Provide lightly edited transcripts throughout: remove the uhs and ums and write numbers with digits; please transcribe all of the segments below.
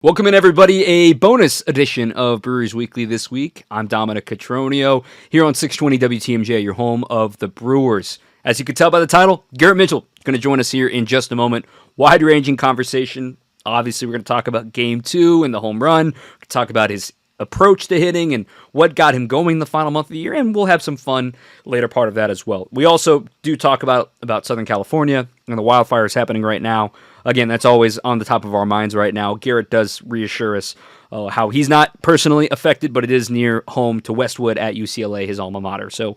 Welcome in, everybody. A bonus edition of Brewers Weekly this week. I'm Dom Cotroneo here on 620 WTMJ, your home of the Brewers. As you can tell by the title, Garrett Mitchell going to join us here in just a moment. Wide-ranging conversation. Obviously, we're going to talk about Game 2 and the home run. We're going to talk about his approach to hitting and what got him going the final month of the year, and we'll have some fun later part of that as well. We also do talk about Southern California and the wildfires happening right now. Again, that's always on the top of our minds right now. Garrett does reassure us how he's not personally affected, but it is near home to Westwood at UCLA, his alma mater. So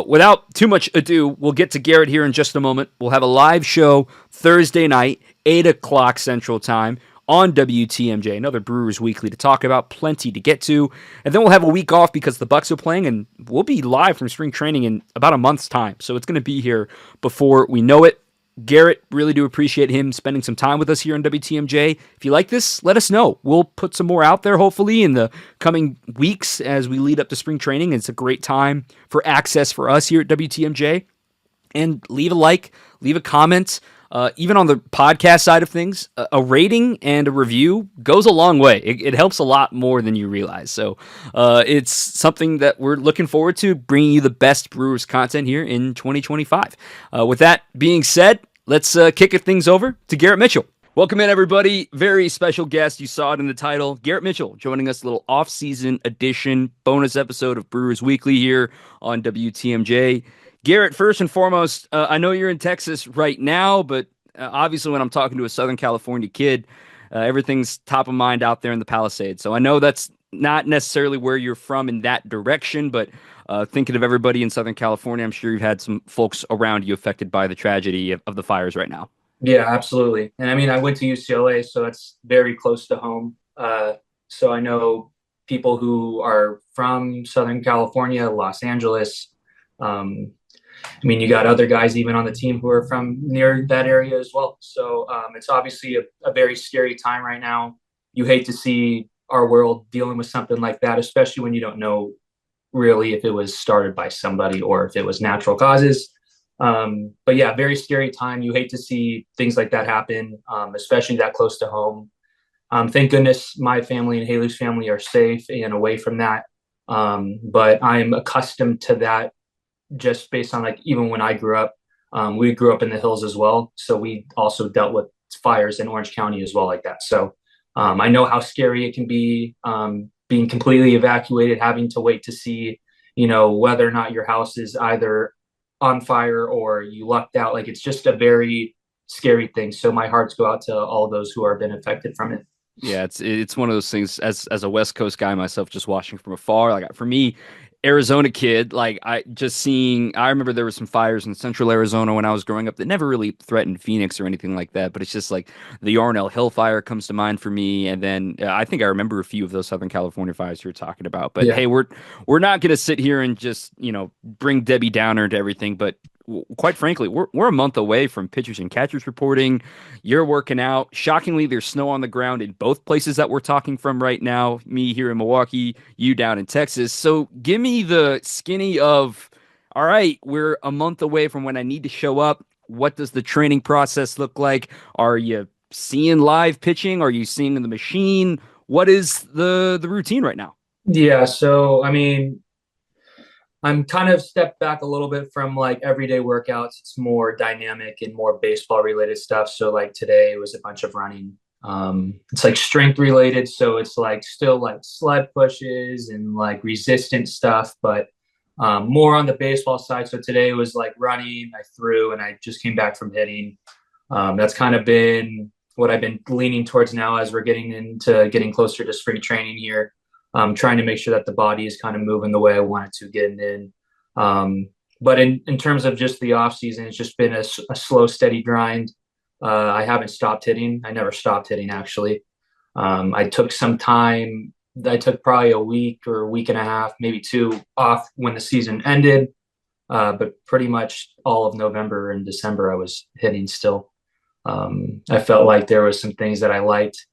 without too much ado, we'll get to Garrett here in just a moment. We'll have a live show Thursday night, 8 o'clock Central Time on WTMJ, another Brewers Weekly to talk about, plenty to get to. And then we'll have a week off because the Bucks are playing, and we'll be live from spring training in about a month's time. So it's going to be here before we know it. Garrett, really do appreciate him spending some time with us here on WTMJ. If you like this, let us know. We'll put some more out there, hopefully, in the coming weeks as we lead up to spring training. It's a great time for access for us here at WTMJ. And leave a like, leave a comment. Even on the podcast side of things, a rating and a review goes a long way. It helps a lot more than you realize. So it's something that we're looking forward to, bringing you the best Brewers content here in 2025. With that being said, let's kick things over to Garrett Mitchell. Welcome in, everybody. Very special guest. You saw it in the title. Garrett Mitchell joining us, a little off-season edition bonus episode of Brewers Weekly here on WTMJ. Garrett, first and foremost, I know you're in Texas right now, but obviously when I'm talking to a Southern California kid, everything's top of mind out there in the Palisades. So I know that's not necessarily where you're from in that direction, but thinking of everybody in Southern California, I'm sure you've had some folks around you affected by the tragedy of the fires right now. Yeah, absolutely. And I mean, I went to UCLA, so it's very close to home. So I know people who are from Southern California, Los Angeles. I mean, you got other guys even on the team who are from near that area as well. So it's obviously a very scary time right now. You hate to see our world dealing with something like that, especially when you don't know really if it was started by somebody or if it was natural causes. But yeah, very scary time. You hate to see things like that happen, especially that close to home. Thank goodness my family and Haley's family are safe and away from that. But I'm accustomed to that just based on like even when I grew up, we grew up in the hills as well. So we also dealt with fires in Orange County as well like that. So I know how scary it can be, being completely evacuated, having to wait to see, whether or not your house is either on fire or you lucked out. Like it's just a very scary thing. So my hearts go out to all those who have been affected from it. Yeah, it's one of those things as a West Coast guy myself, just watching from afar. Like for me, Arizona kid, like I remember there were some fires in central Arizona when I was growing up that never really threatened Phoenix or anything like that. But it's just like the Yarnell Hill fire comes to mind for me. And then I think I remember a few of those Southern California fires you were talking about. But Yeah. hey, we're not going to sit here and just, bring Debbie Downer into everything. But quite frankly, we're a month away from pitchers and catchers reporting. You're working out. Shockingly, there's snow on the ground in both places that we're talking from right now. Me here in Milwaukee, you down in Texas. So give me the skinny of, all right, we're a month away from when I need to show up. What does the training process look like? Are you seeing live pitching? Are you seeing the machine? What is the routine right now? Yeah. So, I mean, I'm kind of stepped back a little bit from like everyday workouts. It's more dynamic and more baseball related stuff. So like today was a bunch of running. It's like strength related. So it's like still like sled pushes and like resistance stuff, but more on the baseball side. So today was like running, I threw, and I just came back from hitting. That's kind of been what I've been leaning towards now as we're getting closer to spring training here. Trying to make sure that the body is kind of moving the way I want it to getting in. But in terms of just the off season, it's just been a slow, steady grind. I haven't stopped hitting. I never stopped hitting actually. I took some time. I took probably a week or a week and a half, maybe two off when the season ended. But pretty much all of November and December, I was hitting still. I felt like there was some things that I liked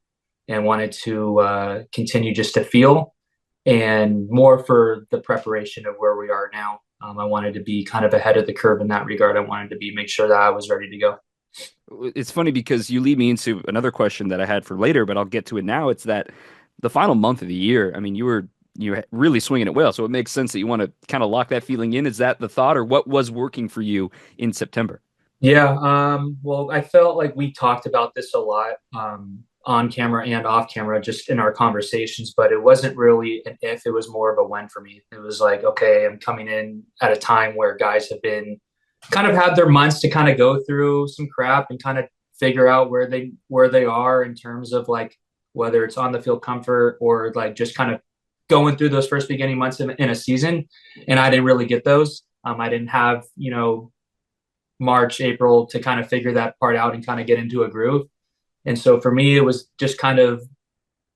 and wanted to continue just to feel and more for the preparation of where we are now. I wanted to be kind of ahead of the curve in that regard. I wanted to make sure that I was ready to go. It's funny because you lead me into another question that I had for later, but I'll get to it now. It's that the final month of the year, I mean, you were really swinging it well, so it makes sense that you want to kind of lock that feeling in. Is that the thought, or what was working for you in September? Yeah, well, I felt like we talked about this a lot, on camera and off camera, just in our conversations, but it wasn't really an if, it was more of a when for me. It was like, okay, I'm coming in at a time where guys have been kind of had their months to kind of go through some crap and kind of figure out where they are in terms of like whether it's on the field comfort or like just kind of going through those first beginning months in a season. And I didn't really get those. I didn't have, March, April to kind of figure that part out and kind of get into a groove. And so for me, it was just kind of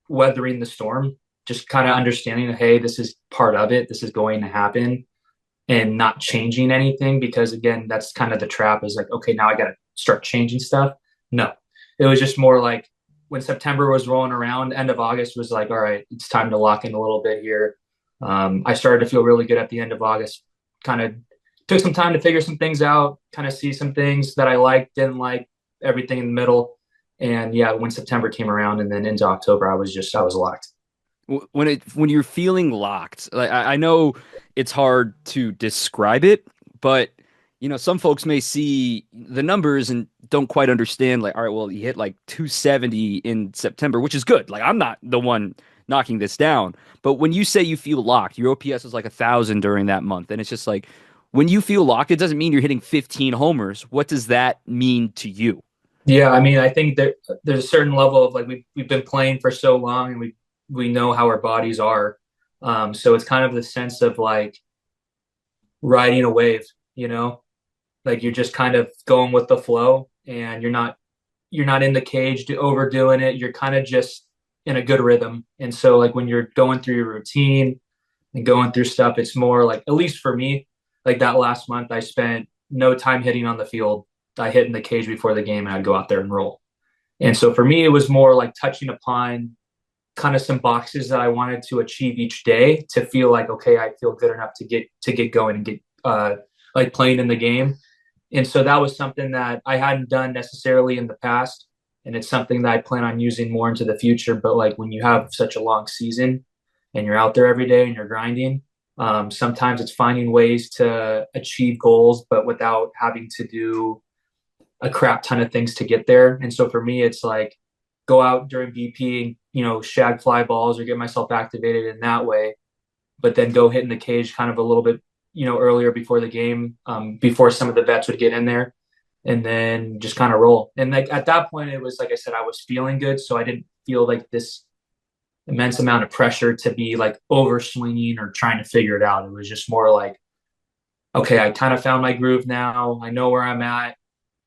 weathering the storm, just kind of understanding that, hey, this is part of it. This is going to happen, and not changing anything, because again, that's kind of the trap, is like, okay, now I got to start changing stuff. No, it was just more like when September was rolling around, end of August was like, all right, it's time to lock in a little bit here. I started to feel really good at the end of August, kind of took some time to figure some things out, kind of see some things that I liked, didn't like, everything in the middle. And yeah, when September came around and then into October, I was locked. When you're feeling locked, like I know it's hard to describe it, but some folks may see the numbers and don't quite understand. Like, all right, well, he hit like 270 in September, which is good. Like, I'm not the one knocking this down, but when you say you feel locked, your OPS is like 1,000 during that month, and it's just like when you feel locked, it doesn't mean you're hitting 15 homers. What does that mean to you? Yeah, I mean, I think that there's a certain level of like we've been playing for so long, and we know how our bodies are. So it's kind of the sense of like riding a wave, you know, like you're just kind of going with the flow, and you're not in the cage overdoing it. You're kind of just in a good rhythm. And so like when you're going through your routine and going through stuff, it's more like, at least for me, like that last month, I spent no time hitting on the field. I hit in the cage before the game, and I'd go out there and roll. And so for me, it was more like touching upon kind of some boxes that I wanted to achieve each day to feel like, okay, I feel good enough to get going and get like playing in the game. And so that was something that I hadn't done necessarily in the past. And it's something that I plan on using more into the future. But like when you have such a long season and you're out there every day and you're grinding, sometimes it's finding ways to achieve goals, but without having to do a crap ton of things to get there. And so for me, it's like go out during BP, shag fly balls or get myself activated in that way, but then go hit in the cage kind of a little bit, earlier before the game, before some of the vets would get in there, and then just kind of roll. And like at that point, it was like I said, I was feeling good. So I didn't feel like this immense amount of pressure to be like over swinging or trying to figure it out. It was just more like, okay, I kind of found my groove now. I know where I'm at.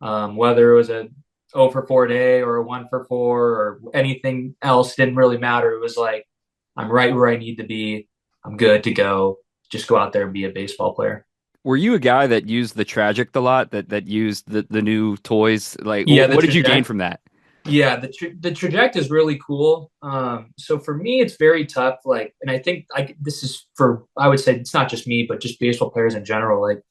Whether it was a 0 for 4 day or a 1 for 4 or anything else didn't really matter. It was like, I'm right where I need to be. I'm good to go. Just go out there and be a baseball player. Were you a guy that used the Tragic a lot, that used the new toys? Like, Yeah, the what did you gain trajectory. from that? Yeah, the traject is really cool. So for me, it's very tough. Like, and I think this is for, I would say it's not just me, but just baseball players in general. Like,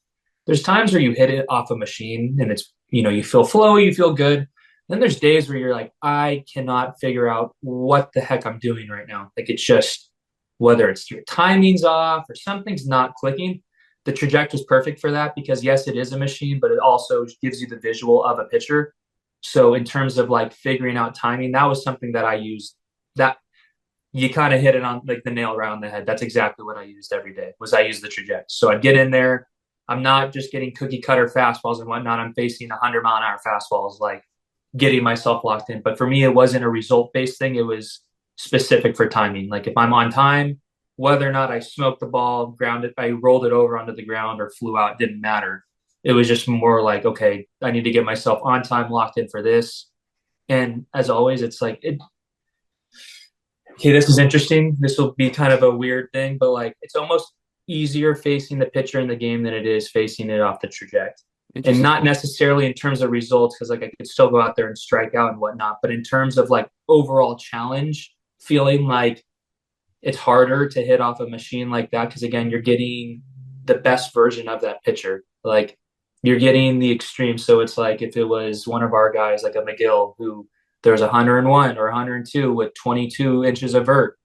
there's times where you hit it off a machine and it's, you feel flowy, you feel good. Then there's days where you're like, I cannot figure out what the heck I'm doing right now. Like, it's just whether it's your timing's off or something's not clicking. The trajectory is perfect for that because yes, it is a machine, but it also gives you the visual of a pitcher. So in terms of like figuring out timing, that was something that I used. That you kind of hit it on like the nail around the head. That's exactly what I used every day. Was I used the trajectory. So I'd get in there. I'm not just getting cookie cutter fastballs and whatnot. I'm facing 100-mile-an-hour fastballs, like getting myself locked in. But for me, it wasn't a result based thing. It was specific for timing. Like if I'm on time, whether or not I smoked the ball, grounded, I rolled it over onto the ground or flew out, didn't matter. It was just more like, okay, I need to get myself on time, locked in for this. And as always, it's like, okay, this is interesting. This will be kind of a weird thing, but like it's almost easier facing the pitcher in the game than it is facing it off the trajectory. And Interesting. not necessarily in terms of results, because like I could still go out there and strike out and whatnot, but in terms of like overall challenge, feeling like it's harder to hit off a machine like that because again, you're getting the best version of that pitcher. Like you're getting the extreme. So it's like if it was one of our guys, like a McGill, who there's 101 or 102 with 22 inches of vert,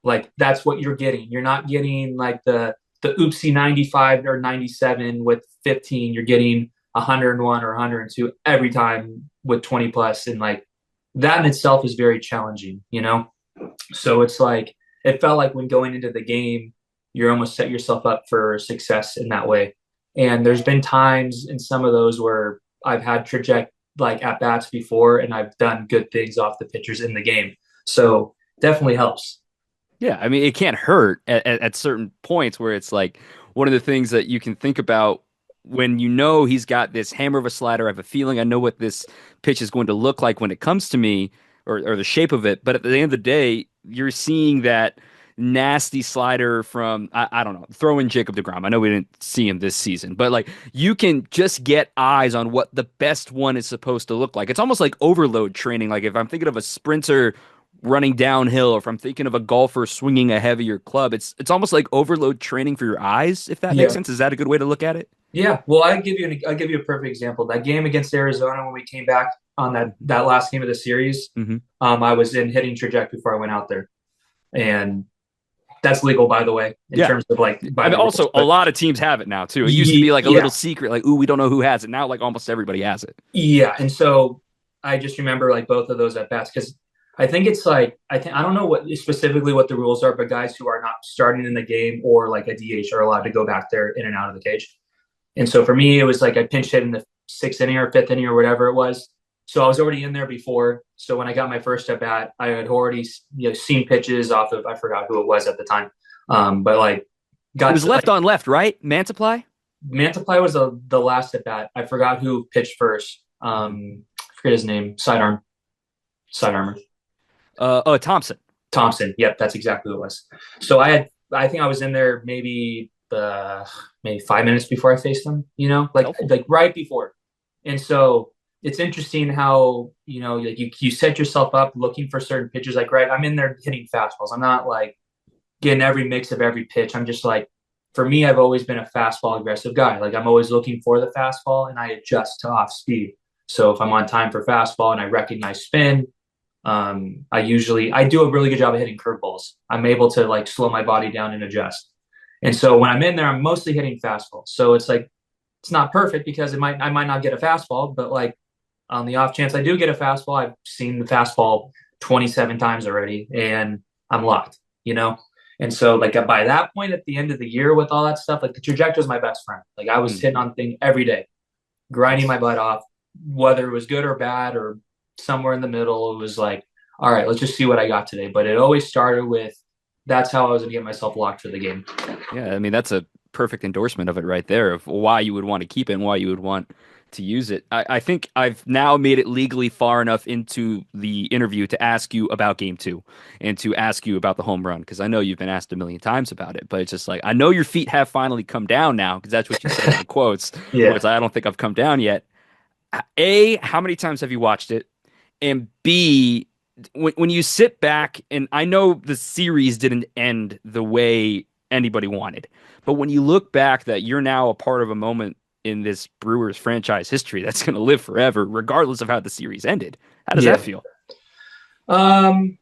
like that's what you're getting. You're not getting like the oopsie 95 or 97 with 15. You're getting 101 or 102 every time with 20 plus, and like that in itself is very challenging, you know. So it's like it felt like when going into the game, you're almost set yourself up for success in that way. And there's been times in some of those where I've had traject like at bats before, and I've done good things off the pitchers in the game. So definitely helps. Yeah, I mean, it can't hurt at certain points where it's like one of the things that you can think about when you know he's got this hammer of a slider. I have a feeling I know what this pitch is going to look like when it comes to me, or the shape of it. But at the end of the day, you're seeing that nasty slider from, I don't know, throw in Jacob deGrom. I know we didn't see him this season, but like you can just get eyes on what the best one is supposed to look like. It's almost like overload training. Like if I'm thinking of a sprinter running downhill, or if I'm thinking of a golfer swinging a heavier club, it's almost like overload training for your eyes, if that makes Yeah. sense. Is that a good way to look at it? Yeah, well, I'll give you a perfect example. That game against Arizona when we came back on that last game of the series, Mm-hmm. I was in hitting trajectory before I went out there, and that's legal, by the way, in Yeah. terms of like I by mean, the rules. also a But lot of teams have it now too. It used to be like a little yeah, secret, like, ooh, we don't know who has it. Now, like almost everybody has it. yeah, and so I just remember like both of those at bats because I think it's like I don't know what specifically what the rules are, but guys who are not starting in the game or like a DH are allowed to go back there in and out of the cage. And so for me, it was like I pinch hit in the sixth inning or fifth inning or whatever it was. So I was already in there before. So when I got my first at bat, I had already seen pitches off of I forgot who it was at the time, but like It got was to left like on left, right? Mantiply? Mantiply was the last at bat. I forgot who pitched first. I forget his name. Sidearmer. Oh, Thompson. Thompson. Yep, that's exactly what it was. So I think I was in there maybe 5 minutes before I faced him, you know, It's like helpful. like right before. And so it's interesting how, like you set yourself up looking for certain pitches. Like, right, I'm in there hitting fastballs. I'm not like getting every mix of every pitch. I'm just like, for me, I've always been a fastball aggressive guy. Like I'm always looking for the fastball and I adjust to off speed. So if I'm on time for fastball and I recognize spin, I do a really good job of hitting curveballs. I'm able to like slow my body down and adjust. And so when I'm in there, I'm mostly hitting fastballs. So it's like it's not perfect because I might not get a fastball, but like on the off chance I do get a fastball, I've seen the fastball 27 times already, and I'm locked. You know. And so like by that point at the end of the year with all that stuff, like the trajectory was my best friend. Like I was Mm, hitting on thing every day, grinding nice. my butt off, whether it was good or bad or somewhere in the middle. It was like, all right, let's just see what I got today. But it always started with that's how I was going to get myself locked for the game. Yeah, I mean that's a perfect endorsement of it right there, of why you would want to keep it and why you would want to use it. I think I've now made it legally far enough into the interview to ask you about game two and to ask you about the home run, because I know you've been asked a million times about it, but it's just like I know your feet have finally come down now, because that's what you said in the quotes, where Yeah. it's like, I don't think I've come down yet. A, how many times have you watched it? And B, when you sit back, and I know the series didn't end the way anybody wanted, but when you look back that you're now a part of a moment in this Brewers franchise history that's going to live forever, regardless of how the series ended. How does that Yeah. feel? Um,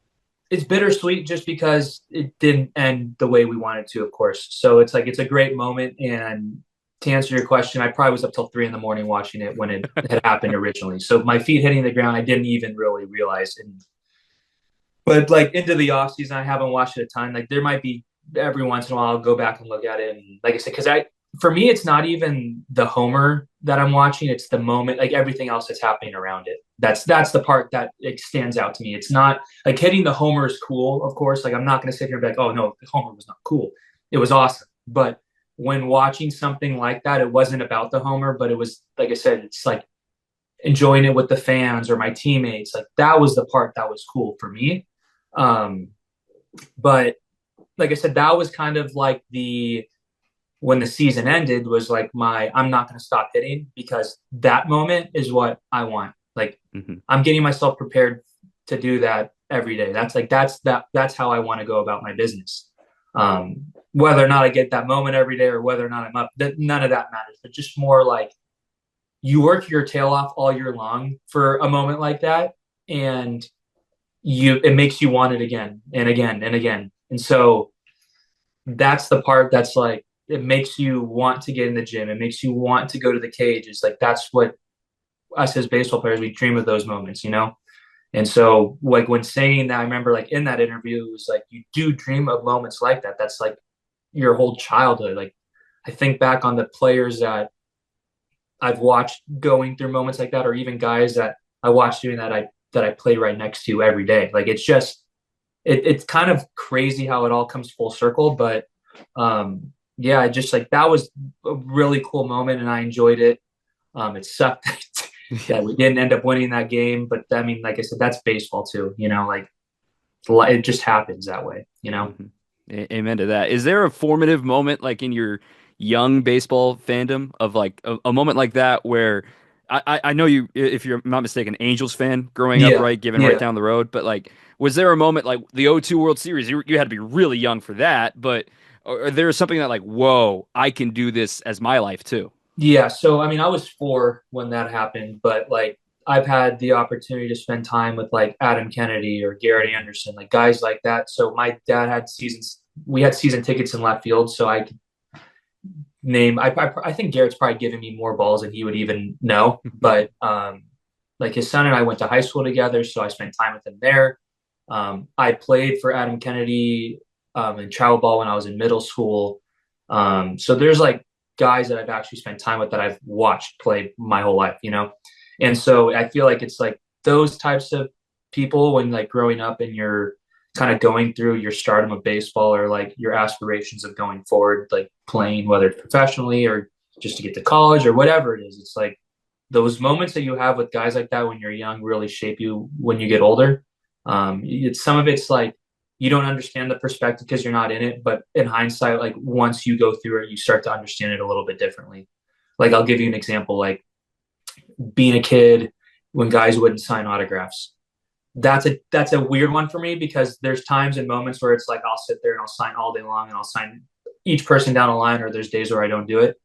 it's bittersweet just because it didn't end the way we wanted to, of course. So it's like it's a great moment. And to answer your question, I probably was up till 3 in the morning watching it when it had happened originally. So my feet hitting the ground, I didn't even really realize. But like into the off season, I haven't watched it a ton. Like there might be every once in a while I'll go back and look at it. And like I said, because for me it's not even the homer that I'm watching; it's the moment, like everything else that's happening around it. That's the part that it stands out to me. It's not like hitting the homer is cool, of course. Like I'm not going to sit here and be like, oh no, the homer was not cool. It was awesome, but when watching something like that, it wasn't about the homer, but it was like I said, it's like enjoying it with the fans or my teammates. Like that was the part that was cool for me. Um, but like I said, that was kind of like the when the season ended was like my I'm not going to stop hitting because that moment is what I want. Like Hmm. I'm getting myself prepared to do that every day. That's how I want to go about my business. Whether or not I get that moment every day or whether or not I'm up, none of that matters. But just more like you work your tail off all year long for a moment like that, and it makes you want it again and again and again. And so that's the part that's like it makes you want to get in the gym. It makes you want to go to the cage. It's like that's what us as baseball players, we dream of those moments, you know? And so like when saying that, I remember like in that interview, it was like you do dream of moments like that. That's like your whole childhood. Like I think back on the players that I've watched going through moments like that, or even guys that I watched doing that I play right next to every day. Like it's just it's kind of crazy how it all comes full circle. But yeah, I just like that was a really cool moment and I enjoyed it. It sucked that we didn't end up winning that game, but I mean, like I said, that's baseball too, you know, like it just happens that way, you know? Amen to that. Is there a formative moment like in your young baseball fandom of like a moment like that where I know you, if you're not mistaken, Angels fan growing up, Yeah. right, given right Yeah. down the road, but like, was there a moment like the '02 World Series? You had to be really young for that, but or there was something that like, whoa, I can do this as my life too. Yeah. So, I mean, I was 4 when that happened, but like I've had the opportunity to spend time with like Adam Kennedy or Garrett Anderson, like guys like that. So my dad had we had season tickets in left field. So I could I think Garrett's probably given me more balls than he would even know. But like his son and I went to high school together. So I spent time with him there. I played for Adam Kennedy in travel ball when I was in middle school. So there's like guys that I've actually spent time with that I've watched play my whole life, you know? And so I feel like it's like those types of people when like growing up and you're kind of going through your stardom of baseball or like your aspirations of going forward, like playing, whether it's professionally or just to get to college or whatever it is. It's like those moments that you have with guys like that when you're young really shape you when you get older. It's some of it's like you don't understand the perspective because you're not in it, but in hindsight, like once you go through it, you start to understand it a little bit differently. Like I'll give you an example, like being a kid when guys wouldn't sign autographs. That's a weird one for me because there's times and moments where it's like I'll sit there and I'll sign all day long and I'll sign each person down a line, or there's days where I don't do it.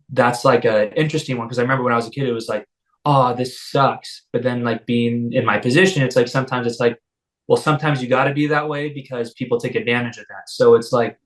That's like a interesting one because I remember when I was a kid, it was like, oh, this sucks. But then like being in my position, it's like sometimes it's like, well, sometimes you got to be that way because people take advantage of that. So it's like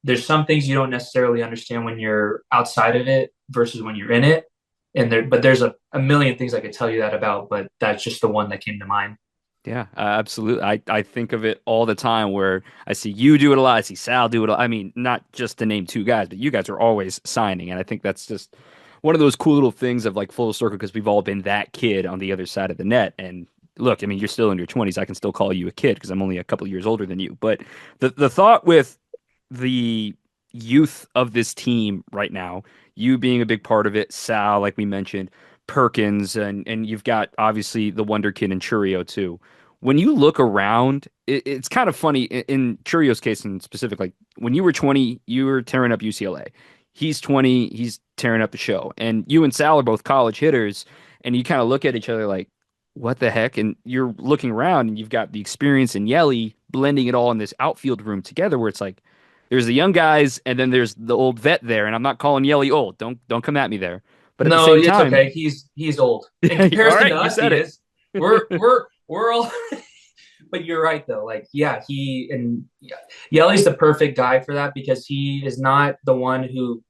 there's some things you don't necessarily understand when you're outside of it versus when you're in it. But there's a million things I could tell you that about, but that's just the one that came to mind. Yeah, absolutely. I think of it all the time where I see you do it a lot. I see Sal do it. I mean, not just to name two guys, but you guys are always signing. And I think that's just one of those cool little things of like full circle because we've all been that kid on the other side of the net. And look, I mean, you're still in your 20s. I can still call you a kid because I'm only a couple years older than you. But the thought with the youth of this team right now, you being a big part of it, Sal, like we mentioned, Perkins, and you've got obviously the Wonder Kid and Churio too. When you look around, it's kind of funny in Churio's case in specific. Like when you were 20, you were tearing up UCLA. He's 20, he's tearing up the show. And you and Sal are both college hitters, and you kind of look at each other like, what the heck? And you're looking around, and you've got the experience and Yelly blending it all in this outfield room together, where it's like there's the young guys, and then there's the old vet there. And I'm not calling Yelly old. Don't come at me there. But at the No, same it's time, okay. He's old in all comparison right, to you us. said He it. is. We're all. But you're right though. Like yeah, yeah, Yelly's the perfect guy for that because he is not the one who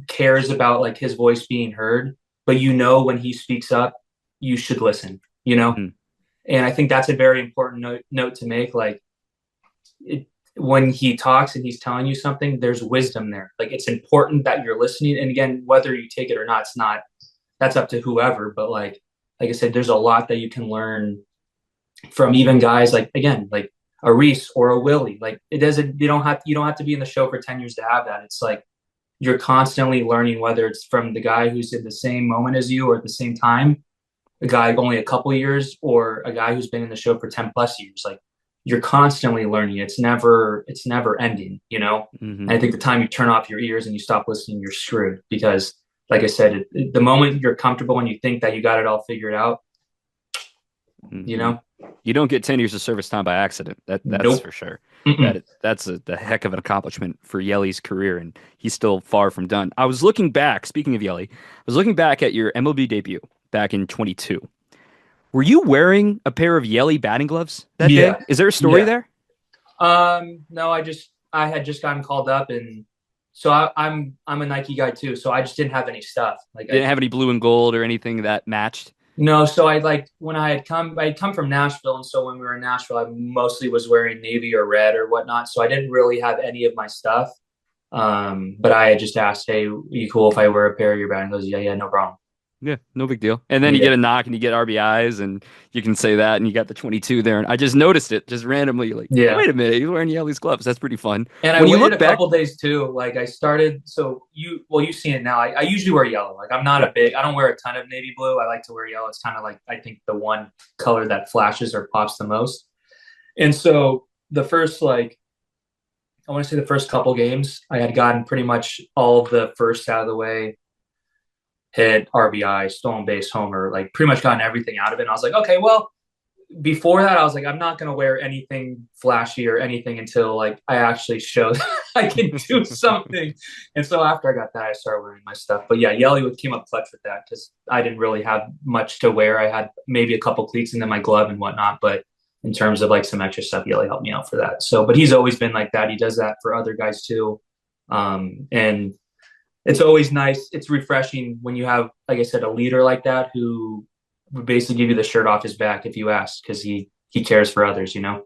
cares about like his voice being heard, but you know when he speaks up, you should listen. You know, Mhm. and I think that's a very important note to make. Like it, when he talks and he's telling you something, there's wisdom there. Like it's important that you're listening. And again, whether you take it or not, it's not. That's up to whoever. But like I said, there's a lot that you can learn from even guys like again like a Reese or a Willie. Like it doesn't you don't have to be in the show for 10 years to have that. It's like you're constantly learning whether it's from the guy who's in the same moment as you or at the same time, a guy only a couple years or a guy who's been in the show for 10 plus years. Like you're constantly learning. It's never ending, you know? Hmm. And I think the time you turn off your ears and you stop listening, you're screwed because like I said, the moment you're comfortable and you think that you got it all figured out, you Hmm. know, You don't get 10 years of service time by accident. That's Nope. for sure. Mm-mm. That's the heck of an accomplishment for Yeli's career, and he's still far from done. I was looking back. Speaking of Yeli, I was looking back at your MLB debut back in 22. Were you wearing a pair of Yeli batting gloves that day? Yeah. Is there a story Yeah. there? No, I had just gotten called up, and so I'm a Nike guy too. So I just didn't have any stuff. Like Didn't I have any blue and gold or anything that matched? No, so I like when I had come from Nashville, and so when we were in Nashville, I mostly was wearing navy or red or whatnot. So I didn't really have any of my stuff. But I had just asked, "Hey, you cool if I wear a pair of your band?" He goes, "Yeah, yeah, no problem." Yeah, no big deal. And then you Yeah, get a knock and you get RBIs and you can say that and you got the 22 there. And I just noticed it just randomly like, yeah. wait a minute, he's wearing Yellow's gloves. That's pretty fun. And I When you waited look a back, couple days too. Like I started, so you've seen it now. I usually wear yellow. Like I don't wear a ton of navy blue. I like to wear yellow. It's kind of like I think the one color that flashes or pops the most. And so the first like I want to say the first couple games, I had gotten pretty much all of the first out of the way, hit, RBI, stolen base, homer, like pretty much gotten everything out of it. And I was like, okay, well, before that, I was like, I'm not going to wear anything flashy or anything until like I actually show that I can do something. And so after I got that, I started wearing my stuff. But yeah, Yelly came up clutch with that because I didn't really have much to wear. I had maybe a couple cleats and then my glove and whatnot. But in terms of like some extra stuff, Yelly helped me out for that. So, but he's always been like that. He does that for other guys too. And it's always nice. It's refreshing when you have, like I said, a leader like that who would basically give you the shirt off his back if you ask, because he cares for others, you know?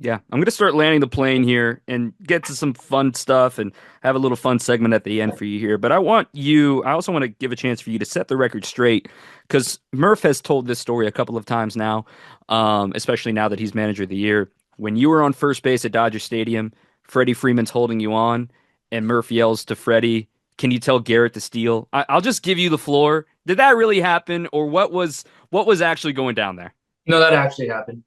yeah, I'm going to start landing the plane here and get to some fun stuff and have a little fun segment at the end for you here. But I also want to give a chance for you to set the record straight because Murph has told this story a couple of times now, especially now that he's manager of the year. When you were on first base at Dodger Stadium, Freddie Freeman's holding you on, and Murph yells to Freddie, "Can you tell Garrett to steal?" I'll just give you the floor. Did that really happen, or what was actually going down there? No, that actually happened.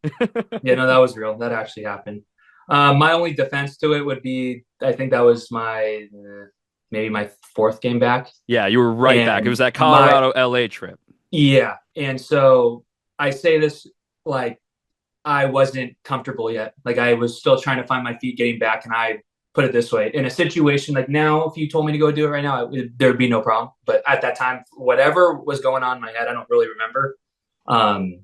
Yeah, no, that was real. That actually happened. My only defense to it would be I think that was my maybe my fourth game back. Yeah, you were right back. It And was that my, Colorado LA trip. yeah. And so I say this like I wasn't comfortable yet. Like I was still trying to find my feet getting back. And I put it this way in a situation like now, if you told me to go do it right now, there'd be no problem. But at that time, whatever was going on in my head, I don't really remember. Um,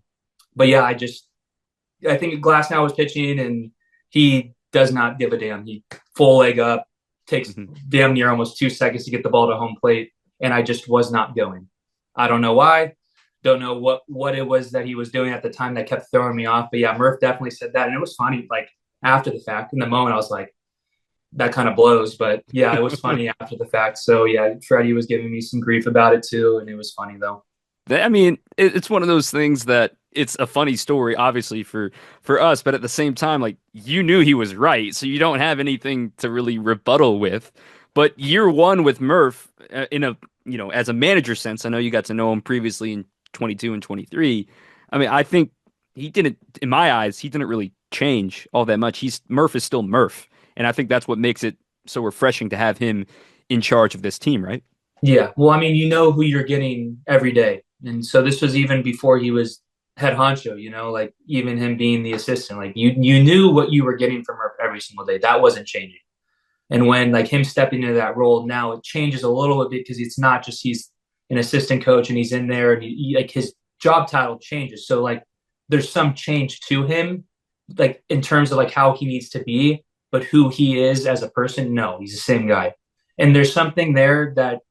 but yeah, I think Glass now was pitching and he does not give a damn. He full leg up, takes Mhm. damn near almost 2 seconds to get the ball to home plate. And I just was not going. I don't know why. Don't know what it was that he was doing at the time that kept throwing me off. But yeah, Murph definitely said that. And it was funny, like after the fact. In the moment, I was like, that kind of blows. But yeah, it was funny after the fact. So yeah, Freddie was giving me some grief about it too. And it was funny though. I mean, it's one of those things that it's a funny story, obviously for us, but at the same time, like you knew he was right, so you don't have anything to really rebuttal with. But year one with Murph, in a as a manager sense, I know you got to know him previously in 22 and 23. I mean, I think he didn't, in my eyes, he didn't really change all that much. He's Murph is still Murph, and I think that's what makes it so refreshing to have him in charge of this team, right? Yeah. Well, I mean, you know who you're getting every day. And so this was even before he was head honcho, like even him being the assistant, like you knew what you were getting from her every single day. That wasn't changing. And when like him stepping into that role, now it changes a little bit because it's not just he's an assistant coach and he's in there and like his job title changes. So like there's some change to him, like in terms of like how he needs to be, but who he is as a person, no, he's the same guy. And there's something there that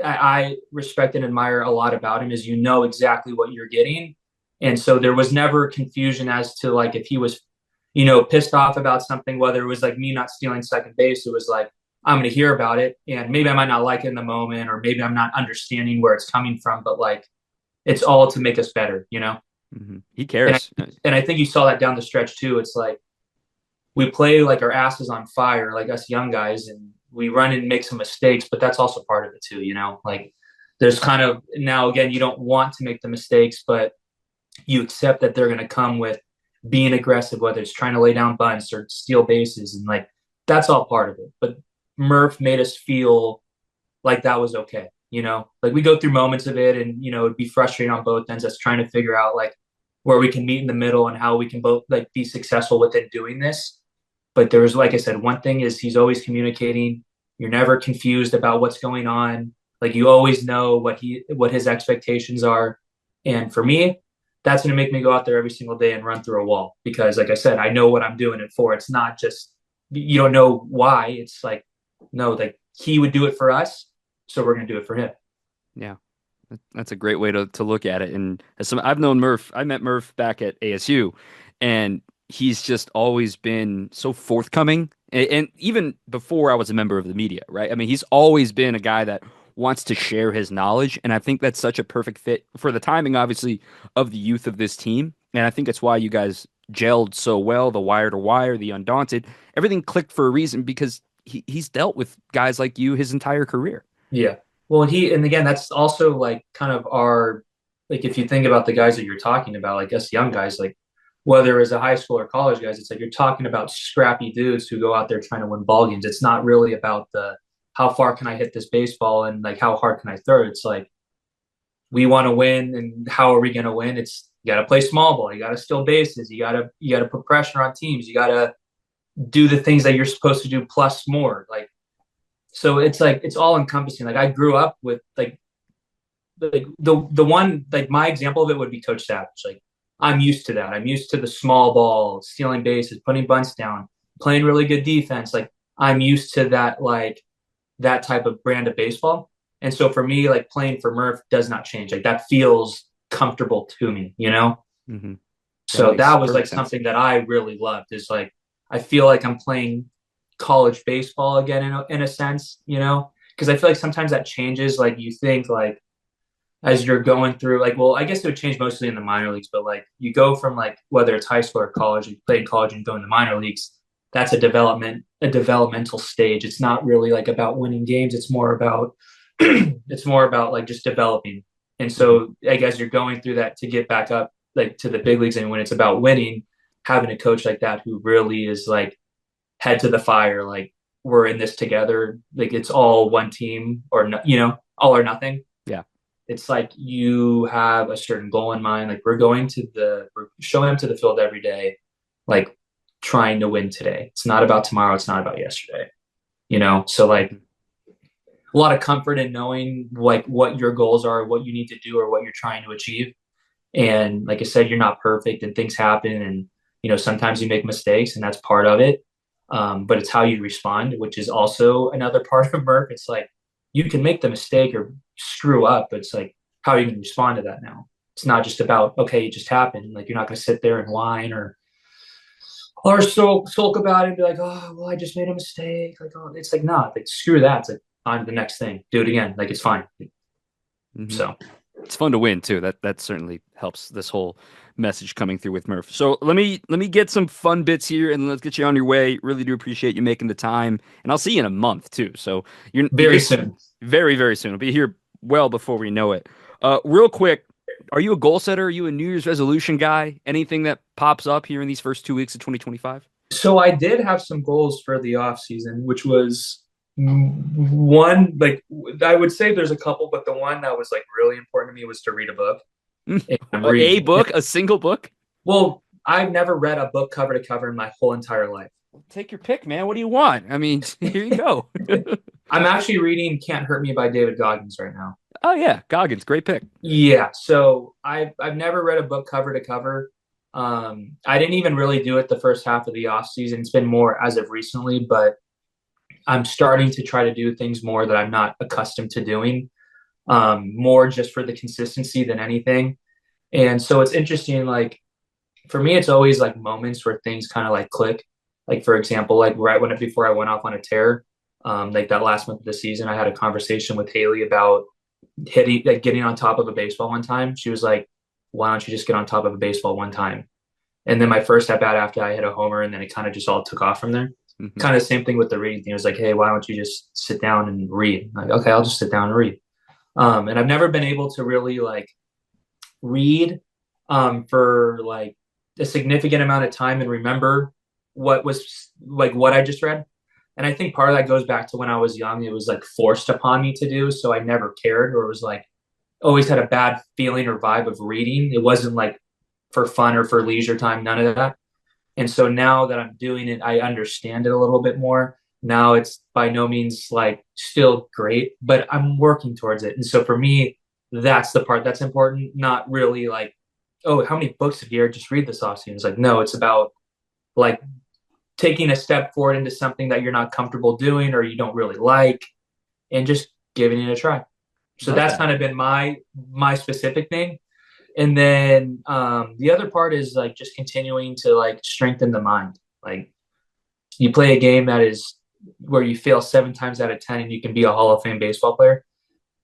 I respect and admire a lot about him is exactly what you're getting. And so there was never confusion as to like if he was, pissed off about something, whether it was like me not stealing second base, it was like, I'm going to hear about it. And maybe I might not like it in the moment, or maybe I'm not understanding where it's coming from, but like it's all to make us better. He And I, cares. and I think you saw that down the stretch too. It's like we play like our asses on fire, like us young guys, and we run and make some mistakes, but that's also part of it too. Like there's kind of now again, you don't want to make the mistakes, but you accept that they're going to come with being aggressive, whether it's trying to lay down bunts or steal bases, and like that's all part of it. But Murph made us feel like that was okay. Like we go through moments of it, and it'd be frustrating on both ends. Us trying to figure out like where we can meet in the middle and how we can both like be successful within doing this. But there's, like I said, one thing is he's always communicating. You're never confused about what's going on. Like you always know what his expectations are. And for me, that's going to make me go out there every single day and run through a wall because, like I said, I know what I'm doing it for. It's not just you don't know why. It's like no, like he would do it for us, so we're going to do it for him. Yeah. That's a great way to look at it. And I've known Murph, I met Murph back at ASU, and he's just always been so forthcoming. And even before I was a member of the media, right? I mean, he's always been a guy that wants to share his knowledge. And I think that's such a perfect fit for the timing, obviously, of the youth of this team. And I think that's why you guys gelled so well, the wire to wire, the undaunted. Everything clicked for a reason because he's dealt with guys like you his entire career. Yeah. Well, and again, that's also like kind of our, like, if you think about the guys that you're talking about, like us young guys, like whether as a high school or college guys, it's like you're talking about scrappy dudes who go out there trying to win ball games. It's not really about how far can I hit this baseball and like how hard can I throw it. It's like we want to win, and how are we going to win? It's you got to play small ball, you got to steal bases, you got to put pressure on teams, you got to do the things that you're supposed to do plus more. Like so it's like it's all encompassing. Like I grew up with the one like my example of it would be Coach Savage. Like I'm used to that. I'm used to the small ball, stealing bases, putting bunts down, playing really good defense. Like I'm used to that that type of brand of baseball. And so for me, like playing for Murph does not change. Like that feels comfortable to me, you know? Mm-hmm. So that was like sense. something that I really loved is like I feel like I'm playing college baseball again in a sense, you know? Because I feel like sometimes that changes. Like you think like as you're going through like, well, I guess it would change mostly in the minor leagues, but like you go from like whether it's high school or college, you play in college and go in the minor leagues. That's a developmental stage. It's not really like about winning games. It's more about it's more about like just developing. And so I guess you're going through that to get back up like to the big leagues. And when it's about winning, having a coach like that who really is like head to the fire, like we're in this together, like it's all one team or no, you know, all or nothing. Yeah. It's like you have a certain goal in mind. Like we're showing up to the field every day, like trying to win today. It's not about tomorrow. It's not about yesterday, you know? So like a lot of comfort in knowing like what your goals are, what you need to do or what you're trying to achieve. And like I said, you're not perfect and things happen. And, you know, sometimes you make mistakes and that's part of it. But it's how you respond, which is also another part of Murph. It's like you can make the mistake or screw up, but it's like how are you going to respond to that now? It's not just about, okay, it just happened. Like you're not going to sit there and whine or sulk about it and be like, oh, well, I just made a mistake. Like, oh, it's like, nah, like screw that. It's like on to the next thing. Do it again. Like it's fine. Mm-hmm. So it's fun to win too. That certainly helps this whole message coming through with Murph. So let me get some fun bits here and let's get you on your way. Really do appreciate you making the time. And I'll see you in a month too. So very soon. Very, very soon. I'll be here well before we know it. Real quick, are you a goal setter? Are you a New Year's resolution guy? Anything that pops up here in these first 2 weeks of 2025? So I did have some goals for the off season, which was one, like I would say there's a couple, but the one that was like really important to me was to read a book. A book, a single book? Well, I've never read a book cover to cover in my whole entire life. Take your pick, man. What do you want? I mean, here you go. I'm actually reading Can't Hurt Me by David Goggins right now. Oh yeah, Goggins, great pick. Yeah, so I've never read a book cover to cover. I didn't even really do it the first half of the off season. It's been more as of recently, but I'm starting to try to do things more that I'm not accustomed to doing, more just for the consistency than anything. And so it's interesting, like for me, it's always like moments where things kind of like click. Like for example, like before I went off on a tear, like that last month of the season, I had a conversation with Haley about getting on top of a baseball one time. She was like, "Why don't you just get on top of a baseball one time?" And then my first at bat after I hit a homer, and then it kind of just all took off from there. Mm-hmm. Kind of the same thing with the reading thing. It was like, "Hey, why don't you just sit down and read?" I'm like, okay, I'll just sit down and read. And I've never been able to really like read for like a significant amount of time and remember what I just read. And I think part of that goes back to when I was young. It was like forced upon me to do, so I never cared, or it was like always had a bad feeling or vibe of reading. It wasn't like for fun or for leisure time, none of that. And so now that I'm doing it, I understand it a little bit more. Now it's by no means like still great, but I'm working towards it. And so for me, that's the part that's important, not really like, oh, how many books did Garrett just read this offseason? It's like, no, it's about like taking a step forward into something that you're not comfortable doing or you don't really like and just giving it a try. So Love that's that. kind of been my specific thing. And then the other part is like just continuing to like strengthen the mind. Like you play a game that is where you fail 7 times out of 10 and you can be a Hall of Fame baseball player.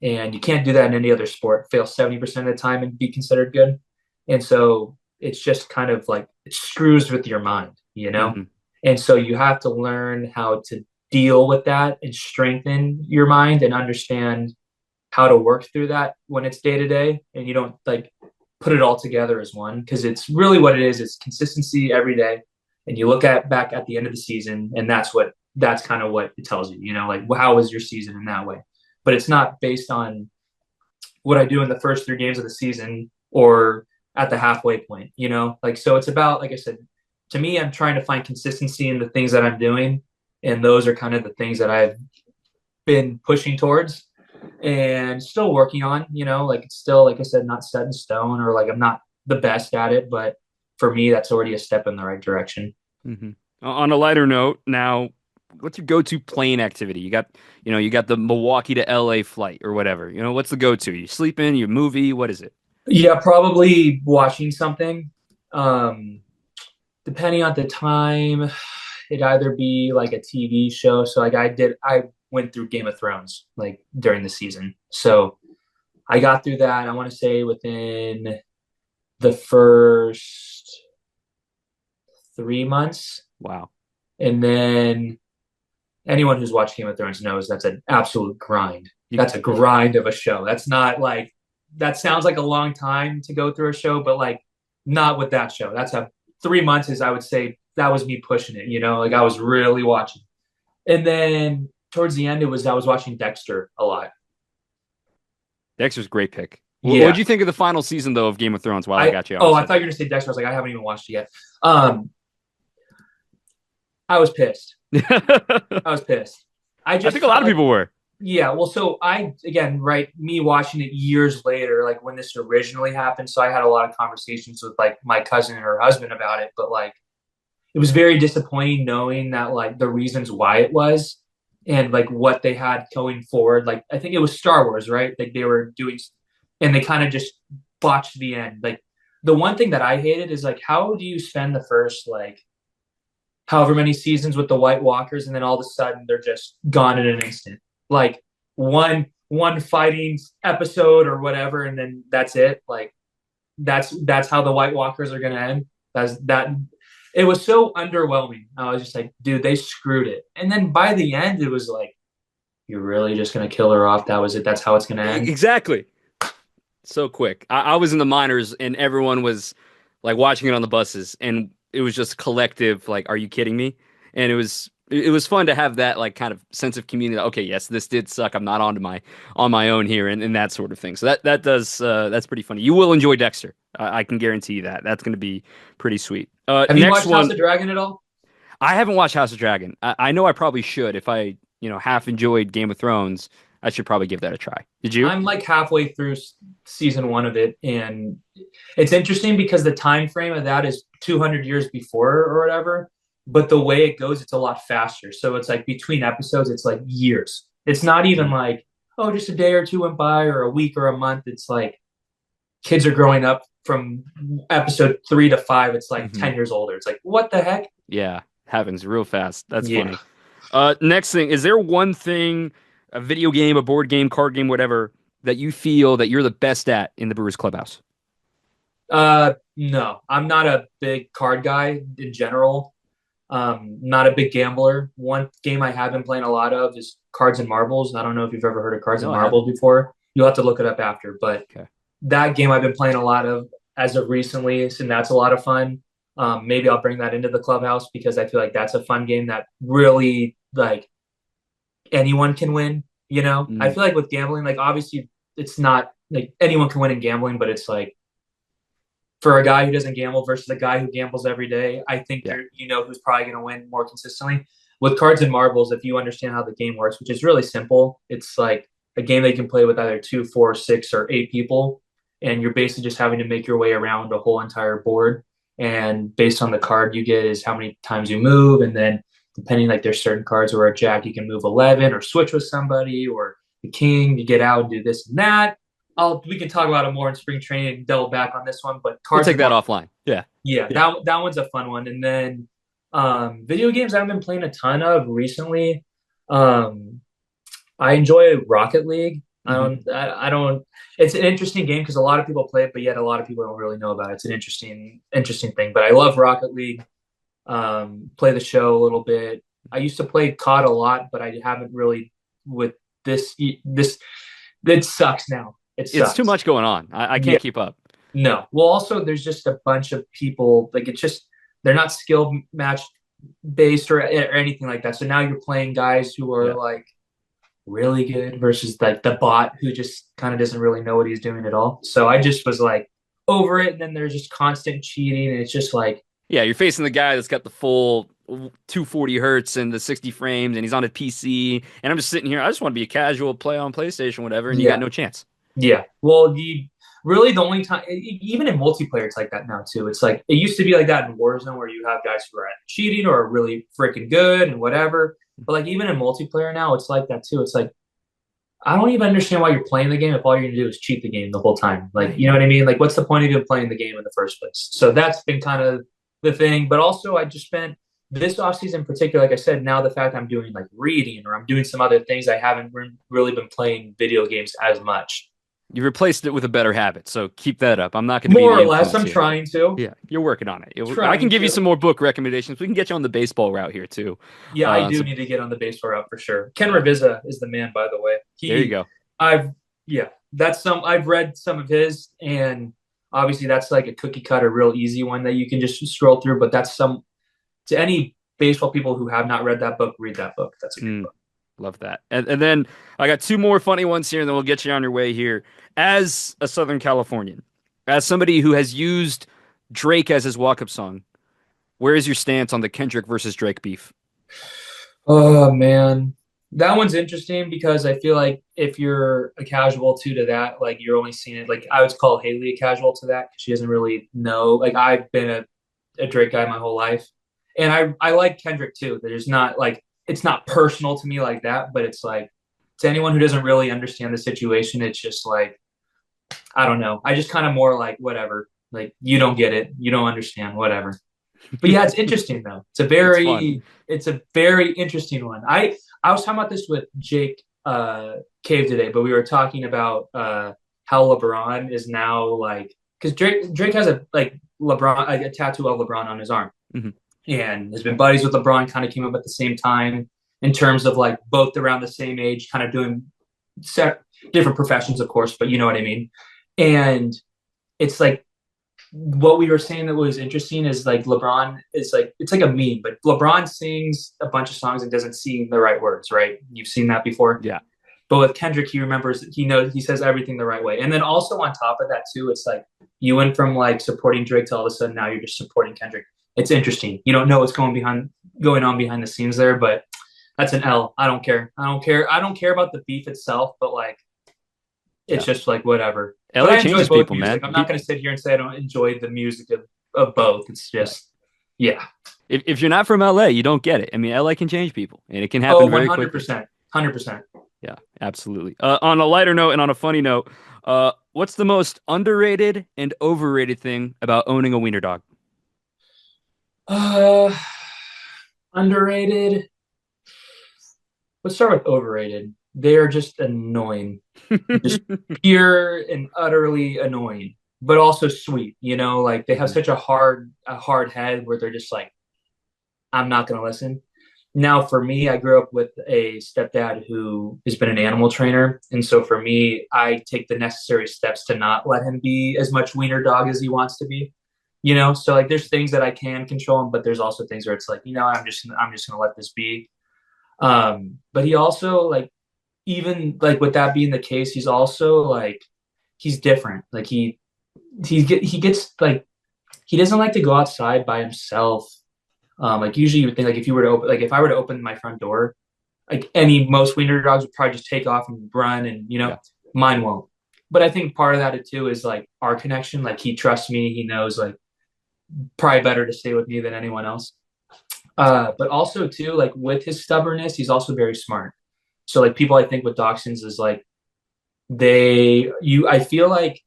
And you can't do that in any other sport. Fail 70% of the time and be considered good. And so it's just kind of like it screws with your mind, you know? Hmm. And so you have to learn how to deal with that and strengthen your mind and understand how to work through that when it's day to day and you don't like put it all together as one because it's really what it is. It's consistency every day. And you look at back at the end of the season and that's kind of what it tells you, you know, like how was your season in that way? But it's not based on what I do in the first 3 games of the season or at the halfway point, you know? Like so it's about, like I said, to me, I'm trying to find consistency in the things that I'm doing. And those are kind of the things that I've been pushing towards and still working on, you know, like it's still, like I said, not set in stone or like I'm not the best at it, but for me, that's already a step in the right direction. Hmm. On a lighter note, now, what's your go-to playing activity? You got the Milwaukee to LA flight or whatever. What's the go-to? You sleeping? You movie? What is it? Yeah, probably watching something. Um, Depending on the time, it'd either be like a TV show. So like I went through Game of Thrones like during the season. So I got through that. I want to say within the first 3 months. Wow. And then anyone who's watched Game of Thrones knows that's an absolute grind. You, That's a grind of a show. That's not like that sounds like a long time to go through a show, but like not with that show. That's a 3 months is I would say that was me pushing it, you know, like I was really watching. And then towards the end it was I was watching Dexter a lot. Dexter's a great pick. What'd Yeah. you think of the final season though of Game of Thrones? While I got you on the I thought you were subject. gonna say Dexter. I was like, I haven't even watched it yet. Um I was pissed. I was pissed. I I just think a lot felt of like people were. yeah, well, so I again, right, me watching it years later, like when this originally happened, so I had a lot of conversations with like my cousin and her husband about it, but like it was very disappointing knowing that like the reasons why it was and like what they had going forward. Like I think it was Star Wars, right? Like they were doing and they kind of just botched the end. Like the one thing that I hated is like how do you spend the first like however many seasons with the White Walkers, and then all of a sudden they're just gone in an instant. Like one fighting episode or whatever, and then that's it. Like that's how the White Walkers are gonna end. That's that. It was so underwhelming. I was just like, dude, they screwed it. And then by the end, it was like, you're really just gonna kill her off. That was it. That's how it's gonna end. Exactly. So quick. I was in the minors and everyone was like watching it on the buses and it was just collective like, are you kidding me? And it was fun to have that like kind of sense of community. Okay, yes, this did suck. I'm not on my own here and that sort of thing. So that's pretty funny. You will enjoy Dexter. I can guarantee you that. That's going to be pretty sweet. Have you Next watched House one. of Dragon at all? I haven't watched House of Dragon. I know I probably should. If I half enjoyed Game of Thrones, I should probably give that a try. Did you? I'm like halfway through season one of it, and it's interesting because the time frame of that is 200 years before or whatever. But the way it goes, it's a lot faster. So it's like between episodes, it's like years. It's not even Mm. like oh, just a day or two went by, or a week or a month. It's like kids are growing up from episode 3 to 5. It's like Hmm. 10 years older. It's like what the heck? Yeah, happens real fast. That's Yeah. funny. Next thing, is there one thing, a video game, a board game, card game, whatever, that you feel that you're the best at in the Brewers clubhouse? No, I'm not a big card guy in general. Not a big gambler. One game I have been playing a lot of is Cards and Marbles. I don't know if you've ever heard of Cards and No, I haven't. Marbles before. You'll have to look it up after. But Okay. that game I've been playing a lot of as of recently, and that's a lot of fun. Maybe I'll bring that into the clubhouse because I feel like that's a fun game that really like anyone can win. You know, I Mm. feel like with gambling, like obviously it's not like anyone can win in gambling, but it's like for a guy who doesn't gamble versus a guy who gambles every day, I think Yeah. who's probably going to win more consistently. With cards and marbles, if you understand how the game works, which is really simple, it's like a game they can play with either 2, 4, 6, or 8 people, and you're basically just having to make your way around a whole entire board. And based on the card you get is how many times you move, and then depending, like there's certain cards where a jack you can move 11 or switch with somebody, or the king you get out and do this and that. We can talk about it more in spring training and delve back on this one, but We'll cards take and that marbles, offline. Yeah. yeah, Yeah. that one's a fun one. And then video games I've been playing a ton of recently. Um, I enjoy Rocket League. Hmm. I don't. It's an interesting game because a lot of people play it, but yet a lot of people don't really know about it. It's an interesting thing. But I love Rocket League. Play the show a little bit. I used to play COD a lot, but I haven't really with this. It sucks now. It It's too sucks. much going on. I Yeah. can't keep up. No. Well, also there's just a bunch of people like it's just they're not skill match based or anything like that. So now you're playing guys who are Yeah. like really good versus like the bot who just kind of doesn't really know what he's doing at all. So I just was like over it. And then there's just constant cheating. And it's just like, Yeah, you're facing the guy that's got the full 240 hertz and the 60 frames, and he's on a PC, and I'm just sitting here. I just want to be a casual play on PlayStation, whatever, and you got yeah, no chance. yeah. Well, the only time, even in multiplayer, it's like that now too. It's like it used to be like that in Warzone where you have guys who are cheating or are really freaking good and whatever. But like even in multiplayer now, it's like that too. It's like I don't even understand why you're playing the game if all you're gonna do is cheat the game the whole time. Like, you know what I mean? Like, what's the point of even playing the game in the first place? So that's been kind of the thing. But also, I just spent this offseason in particular, like I said, now the fact I'm doing like reading or I'm doing some other things, I haven't really been playing video games as much. You replaced it with a better habit, so keep that up. I'm not going to be More the or less, influence I'm here. trying to. Yeah, you're working on it. I can Trying give you to. some more book recommendations. We can get you on the baseball route here too. Yeah, I do So need to get on the baseball route for sure. Ken yeah, Ravizza is the man, by the way. there you go. I've, yeah, I've read some of his, and obviously that's like a cookie cutter, real easy one that you can just scroll through. But to any baseball people who have not read that book, read that book. That's a good Mm, book. love that. And then I got two more funny ones here, and then we'll get you on your way here. As a Southern Californian, as somebody who has used Drake as his walk-up song, where is your stance on the Kendrick versus Drake beef? Oh man, that one's interesting because I feel like if you're a casual to that, like you're only seeing it. Like I would call Haley a casual to that because she doesn't really know. Like I've been a Drake guy my whole life, and I like Kendrick too. There's not like it's not personal to me like that, but it's like to anyone who doesn't really understand the situation, it's just like I don't know. I just kind of more like whatever. Like you don't get it, you don't understand, whatever. But yeah, it's interesting though. It's fun. It's a very interesting one. I was talking about this with Jake Cave today, but we were talking about how LeBron is now like because Drake has a like LeBron like a tattoo of LeBron on his arm Hmm. and has been buddies with LeBron. Kind of came up at the same time in terms of like both around the same age, kind of doing different professions, of course, but you know what I mean. And it's like what we were saying that was interesting is like LeBron is like it's like a meme, but LeBron sings a bunch of songs and doesn't sing the right words, right? You've seen that before. Yeah. But with Kendrick, he remembers he knows he says everything the right way. And then also on top of that too, it's like you went from like supporting Drake to all of a sudden now you're just supporting Kendrick. It's interesting. You don't know what's going on behind the scenes there, but that's an L. I don't care. I don't care. I don't care about the beef itself, but like it's Yeah. just like whatever. But LA I enjoy changes both people, music. man. I'm not going to sit here and say I don't enjoy the music of both. It's Yeah. just, yeah. If you're not from LA, you don't get it. I mean, LA can change people, and it can Oh, happen very quickly. 100%. 100%. Yeah, absolutely. On a lighter note and on a funny note, what's the most underrated and overrated thing about owning a wiener dog? Uh, underrated. Let's start with overrated. They are just annoying. Just pure and utterly annoying, but also sweet. You know, like they have Mhm. such a hard head where they're just like, I'm not going to listen. Now, for me, I grew up with a stepdad who has been an animal trainer. And so for me, I take the necessary steps to not let him be as much wiener dog as he wants to be. You know, so like there's things that I can control him, but there's also things where it's like, I'm just gonna let this be. But he also like even like with that being the case, he's also like he's different. Like he gets like he doesn't like to go outside by himself. Like usually you would think like if you were to open like if I were to open my front door, like most wiener dogs would probably just take off and run, and Yeah. mine won't. But I think part of that too is like our connection. Like he trusts me. He knows like probably better to stay with me than anyone else. But also too, like with his stubbornness, he's also very smart. So like people I think with dachshunds is like I feel like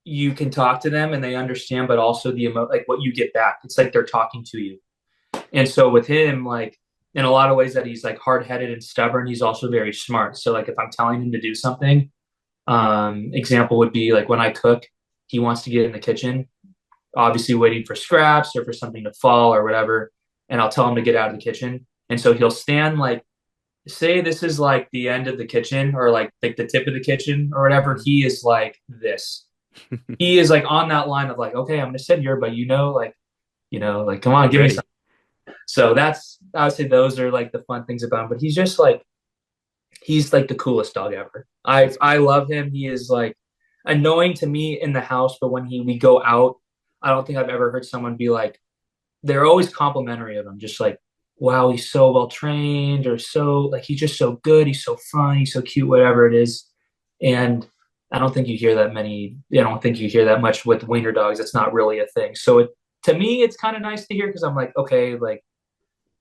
you can talk to them and they understand, but also like what you get back. It's like they're talking to you. And so with him, like in a lot of ways that he's like hard headed and stubborn, he's also very smart. So like if I'm telling him to do something, example would be like when I cook, he wants to get in the kitchen, obviously waiting for scraps or for something to fall or whatever. And I'll tell him to get out of the kitchen. And so he'll stand like, say this is like the end of the kitchen or like the tip of the kitchen or whatever. He is like this. He is like on that line of like, okay, I'm gonna sit here, but like come on, I'm give me ready. some. So I would say those are like the fun things about him. But he's like the coolest dog ever. I love him. He is like annoying to me in the house, but when we go out, I don't think I've ever heard someone be like they're always complimentary of him, just like, wow, he's so well trained, or so like he's just so good, he's so fun, he's so cute, whatever it is. And I don't think you hear that many, I don't think you hear that much with wiener dogs. It's not really a thing. So to me, it's kind of nice to hear because I'm like, okay, like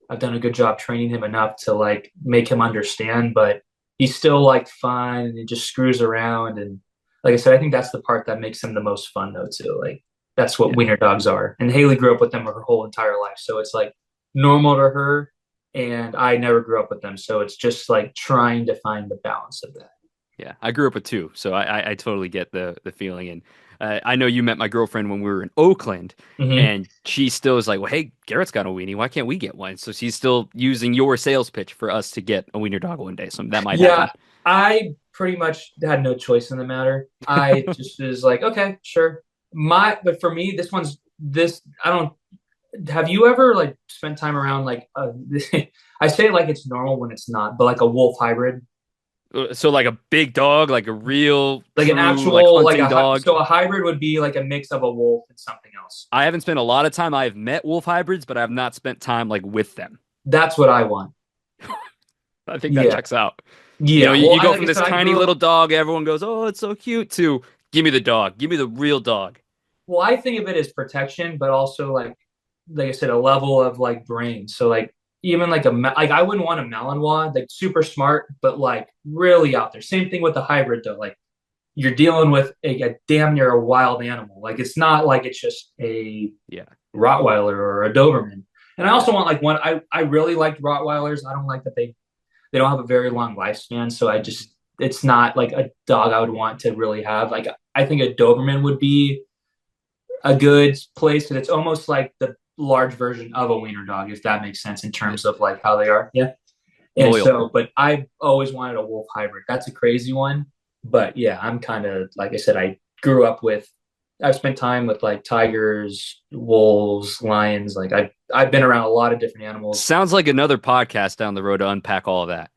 I've done a good job training him enough to like make him understand, but he's still like fun and he just screws around. And like I said, I think that's the part that makes him the most fun though too. Like that's what Yeah. wiener dogs are. And Haley grew up with them her whole entire life. So it's like normal to her. And I never grew up with them. So it's just like trying to find the balance of that. Yeah, I grew up with two, so I totally get the feeling. And I know you met my girlfriend when we were in Oakland, Mm-hmm. and she still is like, "Well, hey, Garrett's got a weenie. Why can't we get one?" So she's still using your sales pitch for us to get a wiener dog one day. So that might Yeah, happen. I pretty much had no choice in the matter. I just was like, okay, sure. But for me, I don't, have you ever like spent time around like, I say it like it's normal when it's not, but like a wolf hybrid, So like a big dog, like a real, like an true, like actual, hunting dog. so a hybrid would be like a mix of a wolf and something else. I haven't spent a lot of time. I have met wolf hybrids, but I have not spent time like with them. That's what I want. I think that Yeah. checks out. You know, Yeah. you Well, go like from I this said, I tiny grew up, little dog, everyone goes, "Oh, it's so cute," to "Give me the dog. Give me the real dog." well, I think of it as protection, but also like I said, a level of like brain. So like even like like I wouldn't want a Malinois, like super smart, but like really out there. Same thing with the hybrid though. Like you're dealing with a damn near a wild animal. Like it's not like it's just a Yeah. Rottweiler or a Doberman. And I also want like one. I really liked Rottweilers. I don't like that they don't have a very long lifespan. So it's not like a dog I would want to really have. Like I think a Doberman would be a good place because it's almost like the large version of a wiener dog, if that makes sense in Yeah. terms of like how they are. Yeah. And Loyal. so, but I've always wanted a wolf hybrid. That's a crazy one. But yeah, I'm kind of, like I said, I've spent time with like tigers, wolves, lions. Like I've been around a lot of different animals. Sounds like another podcast down the road to unpack all of that.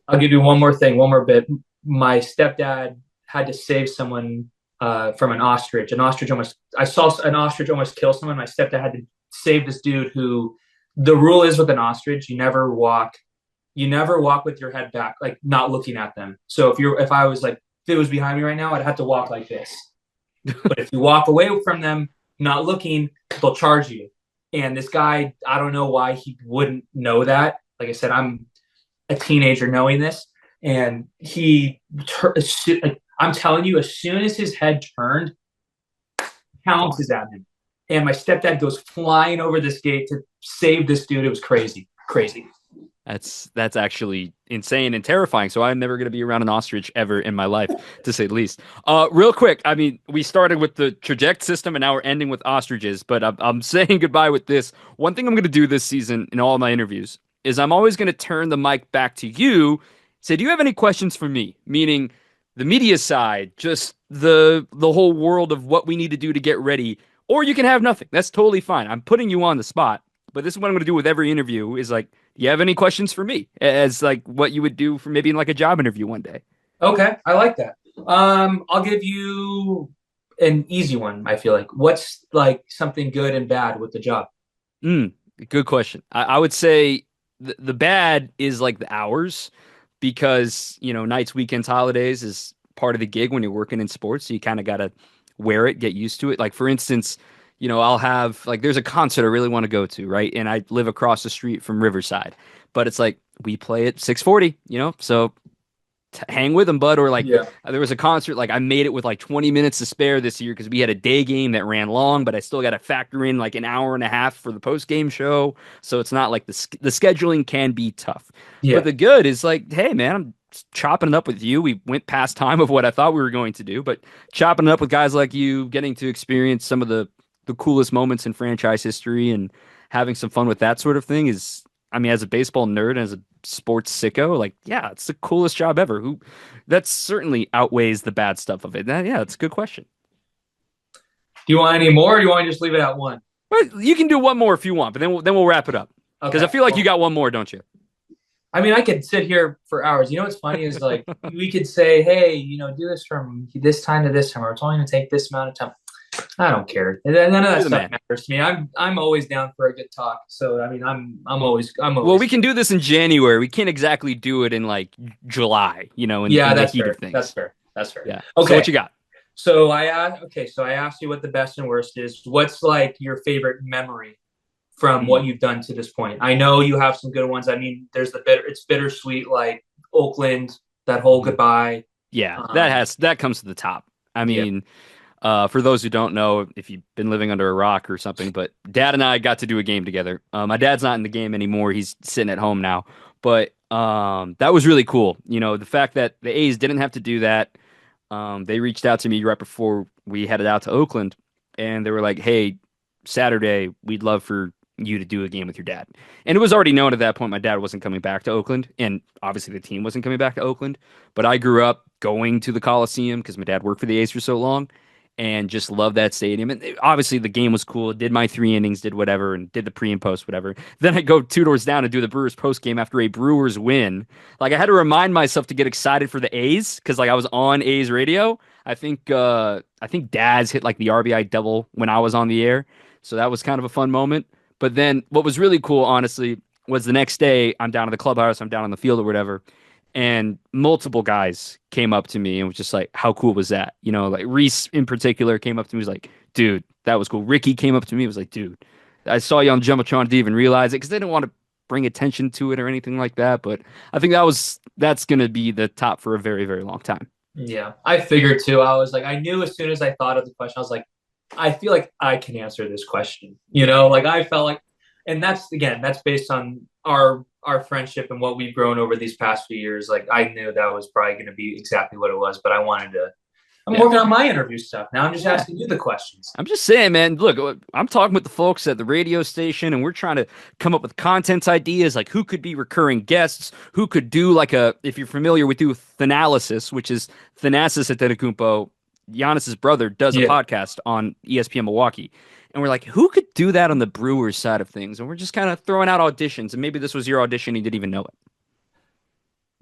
I'll give you one more thing, one more bit. My stepdad had to save someone from an ostrich. I saw an ostrich almost kill someone. My stepdad had to save this dude who, the rule is with an ostrich, you never walk with your head back, like not looking at them. So if it was behind me right now, I'd have to walk like this. But if you walk away from them, not looking, they'll charge you. And this guy, I don't know why he wouldn't know that. Like I said, I'm a teenager knowing this, and I'm telling you, as soon as his head turned, pounces at him, and my stepdad goes flying over this gate to save this dude. It was crazy, crazy. That's actually insane and terrifying. So I'm never going to be around an ostrich ever in my life, to say the least. Real quick, I mean, we started with the traject system and now we're ending with ostriches, but I'm saying goodbye with this. One thing I'm going to do this season in all my interviews is I'm always going to turn the mic back to you. Say, do you have any questions for me? Meaning the media side, just the whole world of what we need to do to get ready, or you can have nothing. That's totally fine. I'm putting you on the spot, but this is what I'm going to do with every interview is like, do you have any questions for me as like what you would do for maybe in like a job interview one day? Okay, I like that. I'll give you an easy one, I feel like. What's like something good and bad with the job? Mm, good question. I would say the bad is like the hours because, nights, weekends, holidays is part of the gig when you're working in sports. So you kind of got to wear it, get used to it. Like, for instance, I'll have like there's a concert I really want to go to, right? And I live across the street from Riverside, but it's like we play at 6:40, so hang with them, bud. Or like Yeah. there was a concert, like I made it with like 20 minutes to spare this year because we had a day game that ran long, but I still got to factor in like an hour and a half for the post game show. So it's not like the scheduling can be tough. But Yeah. the good is like, hey man, I'm chopping it up with you. We went past time of what I thought we were going to do, but chopping it up with guys like you, getting to experience some of the coolest moments in franchise history and having some fun with that sort of thing is, I mean, as a baseball nerd and as a sports sicko, like, yeah, it's the coolest job ever. That certainly outweighs the bad stuff of it. Yeah, it's a good question. Do you want any more, or do you want to just leave it at one? But you can do one more if you want, but then we'll wrap it up because I Okay. feel like you Well, got one more, don't you? I mean, I could sit here for hours. You know what's funny is like we could say, hey, do this from this time to this time, or it's only going to take this amount of time. I don't care. None of that You're the stuff man. matters to me. I'm always down for a good talk. So I mean, I'm Well, always. we can do this in January. We can't exactly do it in like July, Yeah, in the that's heat of fair. That's things. fair. That's fair. Yeah. So what Okay. you got? So I asked you what the best and worst is. What's like your favorite memory from Hmm. what you've done to this point? I know you have some good ones. I mean, there's it's bittersweet, like Oakland, that whole Hmm. goodbye. Yeah, Um, that comes to the top. I yeah, mean, for those who don't know, if you've been living under a rock or something, but Dad and I got to do a game together. My dad's not in the game anymore; he's sitting at home now. But that was really cool. The fact that the A's didn't have to do that. They reached out to me right before we headed out to Oakland, and they were like, "Hey, Saturday, we'd love for you to do a game with your dad." And it was already known at that point my dad wasn't coming back to Oakland, and obviously the team wasn't coming back to Oakland. But I grew up going to the Coliseum because my dad worked for the A's for so long, and just loved that stadium. And obviously the game was cool. Did my 3 innings, did whatever, and did the pre and post whatever. Then I go two doors down and do the Brewers post game after a Brewers win. Like I had to remind myself to get excited for the A's because like I was on A's radio. I think Daz hit like the RBI double when I was on the air, so that was kind of a fun moment. But then what was really cool, honestly, was the next day I'm down at the clubhouse, I'm down on the field or whatever, and multiple guys came up to me and was just like, "How cool was that?" Like Reese in particular came up to me, was like, "Dude, that was cool." Ricky came up to me, was like, "Dude, I saw you on Jumbotron, didn't even realize it," because they didn't want to bring attention to it or anything like that. But I think that's gonna be the top for a very, very long time. yeah. I figured too. I was like, I knew as soon as I thought of the question, I was like, I feel like I can answer this question. Like I felt like, and that's based on our friendship and what we've grown over these past few years. Like I knew that was probably going to be exactly what it was, but I wanted to. I'm Yeah. working on my interview stuff now. I'm just Yeah. asking you the questions. I'm just saying, man. Look, I'm talking with the folks at the radio station, and we're trying to come up with content ideas, like who could be recurring guests, who could do like if you're familiar with Thanalysis, which is Thanasis Antetokounmpo, Giannis's brother, does a Yeah. podcast on ESPN Milwaukee, and we're like, who could do that on the Brewers side of things? And we're just kind of throwing out auditions, and maybe this was your audition, you didn't even know it.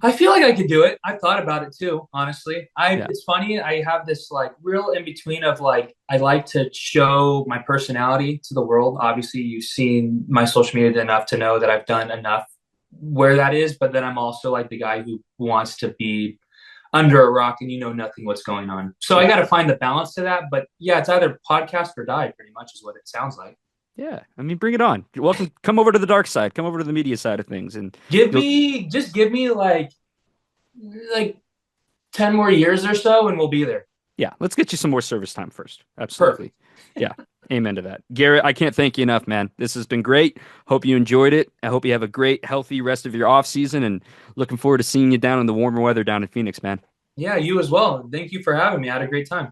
I feel like I could do it. I've thought about it too, honestly. Yeah. It's funny, I have this like real in between of like I like to show my personality to the world. Obviously, you've seen my social media enough to know that I've done enough where that is, but then I'm also like the guy who wants to be under a rock and nothing what's going on. So I Yeah. got to find the balance to that, but yeah, it's either podcast or die pretty much is what it sounds like. Yeah. I mean, bring it on. You're welcome. Come over to the dark side. Come over to the media side of things, and you'll. Give me like 10 more years or so and we'll be there. Yeah, let's get you some more service time first. Absolutely. Perfect. Yeah. Amen to that. Garrett, I can't thank you enough, man. This has been great. Hope you enjoyed it. I hope you have a great, healthy rest of your off season and looking forward to seeing you down in the warmer weather down in Phoenix, man. Yeah, you as well. Thank you for having me. I had a great time.